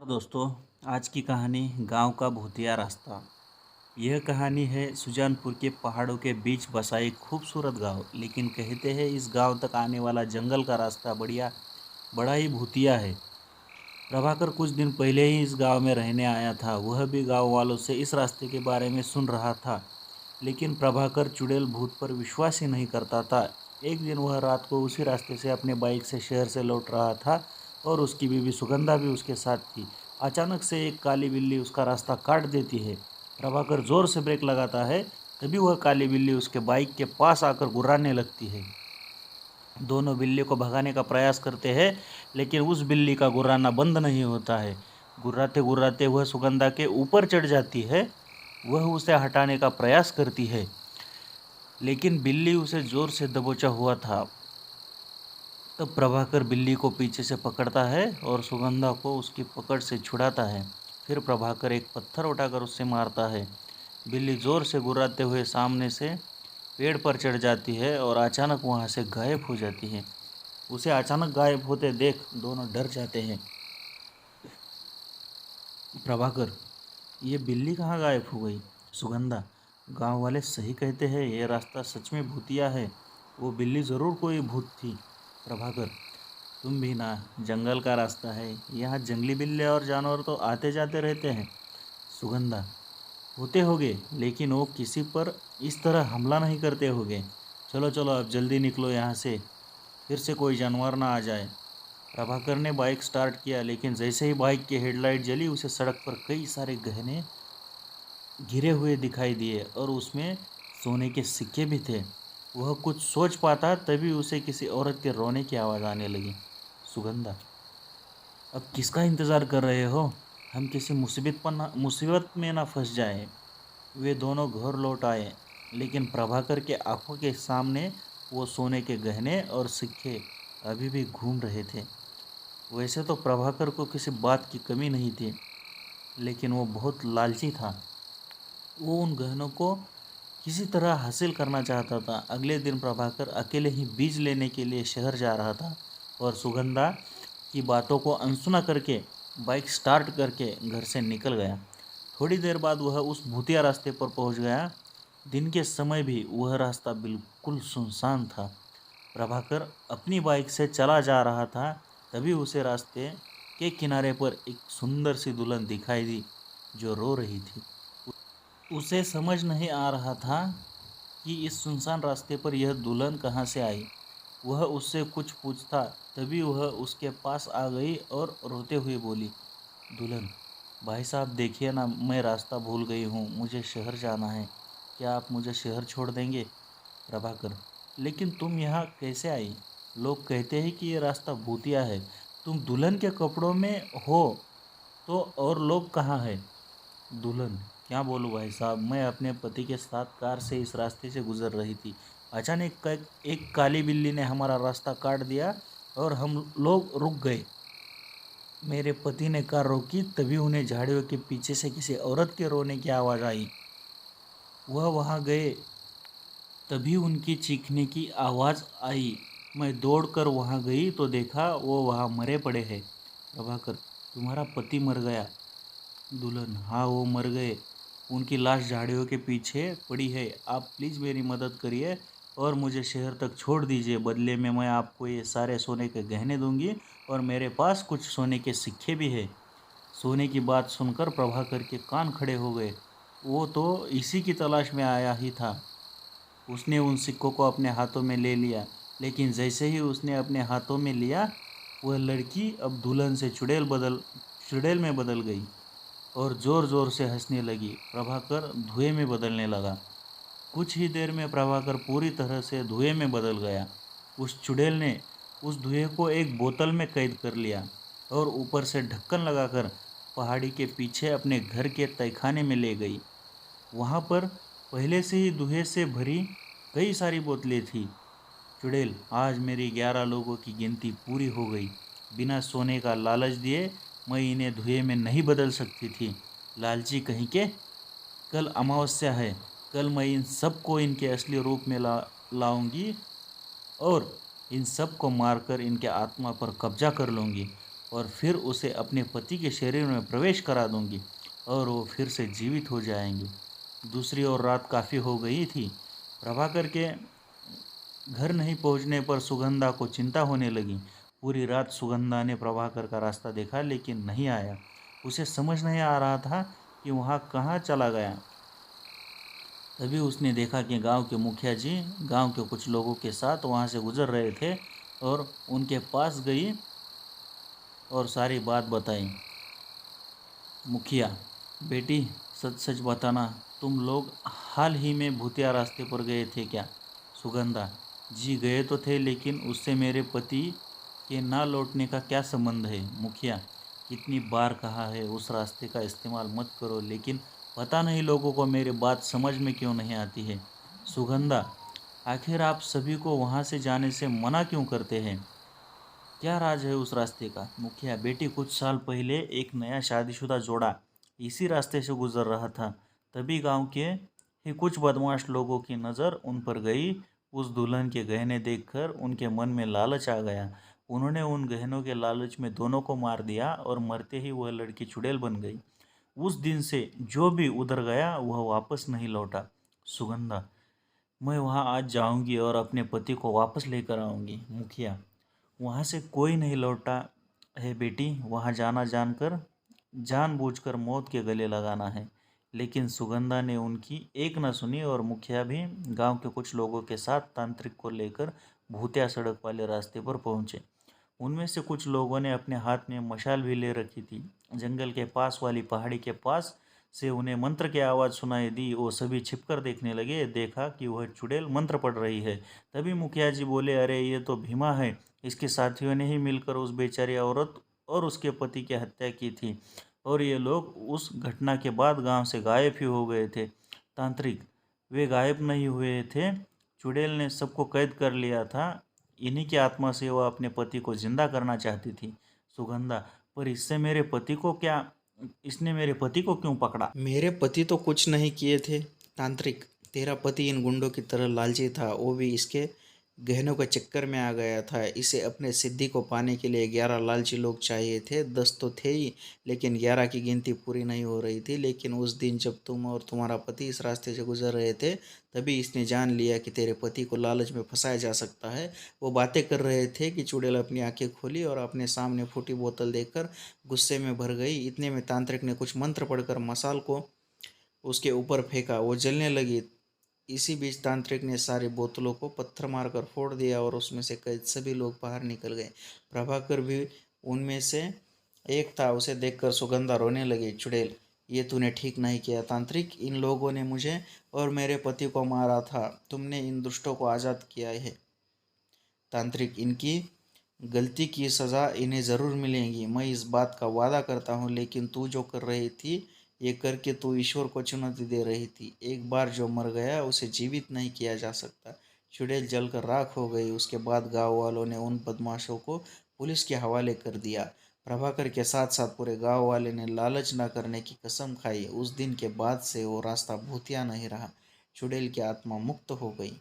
दोस्तों, आज की कहानी गांव का भूतिया रास्ता। यह कहानी है सुजानपुर के पहाड़ों के बीच बसा एक खूबसूरत गांव। लेकिन कहते हैं इस गांव तक आने वाला जंगल का रास्ता बड़ा ही भूतिया है। प्रभाकर कुछ दिन पहले ही इस गांव में रहने आया था। वह भी गांव वालों से इस रास्ते के बारे में सुन रहा था, लेकिन प्रभाकर चुड़ैल भूत पर विश्वास ही नहीं करता था। एक दिन वह रात को उसी रास्ते से अपने बाइक से शहर से लौट रहा था और उसकी बीवी सुगंधा भी उसके साथ थी। अचानक से एक काली बिल्ली उसका रास्ता काट देती है। प्रभाकर जोर से ब्रेक लगाता है, तभी वह काली बिल्ली उसके बाइक के पास आकर गुर्राने लगती है। दोनों बिल्ली को भगाने का प्रयास करते हैं, लेकिन उस बिल्ली का गुर्राना बंद नहीं होता है। गुर्राते गुर्राते वह सुगंधा के ऊपर चढ़ जाती है। वह उसे हटाने का प्रयास करती है, लेकिन बिल्ली उसे जोर से दबोचा हुआ था। तब प्रभाकर बिल्ली को पीछे से पकड़ता है और सुगंधा को उसकी पकड़ से छुड़ाता है। फिर प्रभाकर एक पत्थर उठाकर उससे मारता है। बिल्ली जोर से गुर्राते हुए सामने से पेड़ पर चढ़ जाती है और अचानक वहां से गायब हो जाती है। उसे अचानक गायब होते देख दोनों डर जाते हैं। प्रभाकर, ये बिल्ली कहाँ गायब हो गई? सुगंधा, गांव वाले सही कहते हैं, ये रास्ता सच में भूतिया है। वो बिल्ली ज़रूर कोई भूत थी। प्रभाकर, तुम भी ना, जंगल का रास्ता है, यहाँ जंगली बिल्ली और जानवर तो आते जाते रहते हैं। सुगंधा, होते होंगे, लेकिन वो किसी पर इस तरह हमला नहीं करते होंगे। चलो चलो अब जल्दी निकलो यहाँ से, फिर से कोई जानवर ना आ जाए। प्रभाकर ने बाइक स्टार्ट किया, लेकिन जैसे ही बाइक की हेडलाइट जली उसे सड़क पर कई सारे गहने गिरे हुए दिखाई दिए और उसमें सोने के सिक्के भी थे। वह कुछ सोच पाता तभी उसे किसी औरत के रोने की आवाज़ आने लगी। सुगंधा, अब किसका इंतज़ार कर रहे हो? हम किसी मुसीबत में ना फंस जाए। वे दोनों घर लौट आए, लेकिन प्रभाकर के आंखों के सामने वो सोने के गहने और सिक्के अभी भी घूम रहे थे। वैसे तो प्रभाकर को किसी बात की कमी नहीं थी, लेकिन वो बहुत लालची था। वो उन गहनों को किसी तरह हासिल करना चाहता था। अगले दिन प्रभाकर अकेले ही बीज लेने के लिए शहर जा रहा था और सुगंधा की बातों को अनसुना करके बाइक स्टार्ट करके घर से निकल गया। थोड़ी देर बाद वह उस भूतिया रास्ते पर पहुंच गया। दिन के समय भी वह रास्ता बिल्कुल सुनसान था। प्रभाकर अपनी बाइक से चला जा रहा था, तभी उसे रास्ते के किनारे पर एक सुंदर सी दुल्हन दिखाई दी जो रो रही थी। उसे समझ नहीं आ रहा था कि इस सुनसान रास्ते पर यह दुल्हन कहाँ से आई। वह उससे कुछ पूछता, तभी वह उसके पास आ गई और रोते हुए बोली, दुल्हन, भाई साहब देखिए ना, मैं रास्ता भूल गई हूँ, मुझे शहर जाना है, क्या आप मुझे शहर छोड़ देंगे? प्रभाकर, लेकिन तुम यहाँ कैसे आई? लोग कहते हैं कि ये रास्ता भूतिया है। तुम दुल्हन के कपड़ों में हो तो और लोग कहाँ हैं? दुल्हन, क्या बोलूँ भाई साहब, मैं अपने पति के साथ कार से इस रास्ते से गुजर रही थी। अचानक एक काली बिल्ली ने हमारा रास्ता काट दिया और हम लोग रुक गए। मेरे पति ने कार रोकी, तभी उन्हें झाड़ियों के पीछे से किसी औरत के रोने की आवाज़ आई। वह वहाँ गए, तभी उनकी चीखने की आवाज़ आई। मैं दौड़कर वहाँ गई तो देखा वो वहाँ मरे पड़े हैं। प्रभाकर, तुम्हारा पति मर गया? दुल्हन, हाँ वो मर गए, उनकी लाश झाड़ियों के पीछे पड़ी है। आप प्लीज़ मेरी मदद करिए और मुझे शहर तक छोड़ दीजिए। बदले में मैं आपको ये सारे सोने के गहने दूंगी और मेरे पास कुछ सोने के सिक्के भी है। सोने की बात सुनकर प्रभाकर के कान खड़े हो गए। वो तो इसी की तलाश में आया ही था। उसने उन सिक्कों को अपने हाथों में ले लिया, लेकिन जैसे ही उसने अपने हाथों में लिया, वह लड़की अब दुल्हन से चुड़ैल में बदल गई और ज़ोर ज़ोर से हंसने लगी। प्रभाकर धुएं में बदलने लगा। कुछ ही देर में प्रभाकर पूरी तरह से धुएं में बदल गया। उस चुड़ैल ने उस धुएं को एक बोतल में कैद कर लिया और ऊपर से ढक्कन लगाकर पहाड़ी के पीछे अपने घर के तहखाने में ले गई। वहाँ पर पहले से ही धुएं से भरी कई सारी बोतलें थी। चुड़ैल, आज मेरी 11 लोगों की गिनती पूरी हो गई। बिना सोने का लालच दिए मैं इन्हें धुएं में नहीं बदल सकती थी। लालची कहीं के। कल अमावस्या है, कल मैं इन सबको इनके असली रूप में लाऊंगी और इन सब को मारकर इनके आत्मा पर कब्जा कर लूँगी। और फिर उसे अपने पति के शरीर में प्रवेश करा दूंगी और वो फिर से जीवित हो जाएंगे। दूसरी ओर रात काफ़ी हो गई थी। प्रभाकर के घर नहीं पहुंचने पर सुगंधा को चिंता होने लगी। पूरी रात सुगंधा ने प्रभाकर का रास्ता देखा लेकिन नहीं आया। उसे समझ नहीं आ रहा था कि वहाँ कहाँ चला गया। तभी उसने देखा कि गांव के मुखिया जी गांव के कुछ लोगों के साथ वहाँ से गुजर रहे थे और उनके पास गई और सारी बात बताई। मुखिया, बेटी, सच सच बताना, तुम लोग हाल ही में भूतिया रास्ते पर गए थे क्या? सुगंधा, जी गए तो थे लेकिन उससे मेरे पति के ना लौटने का क्या संबंध है? मुखिया, कितनी बार कहा है उस रास्ते का इस्तेमाल मत करो, लेकिन पता नहीं लोगों को मेरी बात समझ में क्यों नहीं आती है। सुगंधा, आखिर आप सभी को वहाँ से जाने से मना क्यों करते हैं? क्या राज है उस रास्ते का? मुखिया, बेटी, कुछ साल पहले एक नया शादीशुदा जोड़ा इसी रास्ते से गुजर रहा था। तभी गांव के ही कुछ बदमाश लोगों की नज़र उन पर गई। उस दुल्हन के गहने देखकर उनके मन में लालच आ गया। उन्होंने उन गहनों के लालच में दोनों को मार दिया और मरते ही वह लड़की चुड़ैल बन गई। उस दिन से जो भी उधर गया वह वापस नहीं लौटा। सुगंधा, मैं वहाँ आज जाऊंगी और अपने पति को वापस लेकर आऊंगी। मुखिया, वहाँ से कोई नहीं लौटा है बेटी। वहाँ जाना जानबूझकर मौत के गले लगाना है। लेकिन सुगंधा ने उनकी एक न सुनी और मुखिया भी गांव के कुछ लोगों के साथ तांत्रिक को लेकर भूतिया सड़क वाले रास्ते पर पहुंचे। उनमें से कुछ लोगों ने अपने हाथ में मशाल भी ले रखी थी। जंगल के पास वाली पहाड़ी के पास से उन्हें मंत्र की आवाज़ सुनाई दी। वो सभी छिपकर देखने लगे। देखा कि वह चुड़ैल मंत्र पढ़ रही है। तभी मुखिया जी बोले, अरे ये तो भीमा है। इसके साथियों ने ही मिलकर उस बेचारी औरत और उसके पति की हत्या की थी और ये लोग उस घटना के बाद गांव से गायब ही हो गए थे। तांत्रिक, वे गायब नहीं हुए थे। चुड़ैल ने सबको कैद कर लिया था। इन्हीं की आत्मा से वह अपने पति को जिंदा करना चाहती थी। सुगंधा, पर इसने मेरे पति को क्यों पकड़ा? मेरे पति तो कुछ नहीं किए थे तांत्रिक। तेरा पति इन गुंडों की तरह लालची था, वो भी इसके गहनों के चक्कर में आ गया था। इसे अपने सिद्धि को पाने के लिए 11 लालची लोग चाहिए थे। 10 तो थे ही, लेकिन 11 की गिनती पूरी नहीं हो रही थी। लेकिन उस दिन जब तुम और तुम्हारा पति इस रास्ते से गुजर रहे थे, तभी इसने जान लिया कि तेरे पति को लालच में फंसाया जा सकता है। वो बातें कर रहे थे कि चुड़ैल अपनी आंखें खोली और अपने सामने फूटी बोतल देखकर गुस्से में भर गई। इतने में तांत्रिक ने कुछ मंत्र पढ़कर मसाल को उसके ऊपर फेंका, वो जलने लगी। इसी बीच तांत्रिक ने सारी बोतलों को पत्थर मारकर फोड़ दिया और उसमें से कैद सभी लोग बाहर निकल गए। प्रभाकर भी उनमें से एक था। उसे देखकर सुगंधा रोने लगी। चुड़ैल, ये तूने ठीक नहीं किया तांत्रिक। इन लोगों ने मुझे और मेरे पति को मारा था। तुमने इन दुष्टों को आज़ाद किया है तांत्रिक। इनकी गलती की सज़ा इन्हें ज़रूर मिलेगी। मैं इस बात का वादा करता हूँ। लेकिन तू जो कर रही थी, ये करके तू ईश्वर को चुनौती दे रही थी। एक बार जो मर गया उसे जीवित नहीं किया जा सकता। चुड़ैल जलकर राख हो गई। उसके बाद गांव वालों ने उन बदमाशों को पुलिस के हवाले कर दिया। प्रभाकर के साथ साथ पूरे गांव वाले ने लालच न करने की कसम खाई। उस दिन के बाद से वो रास्ता भूतिया नहीं रहा। चुड़ैल की आत्मा मुक्त हो गई।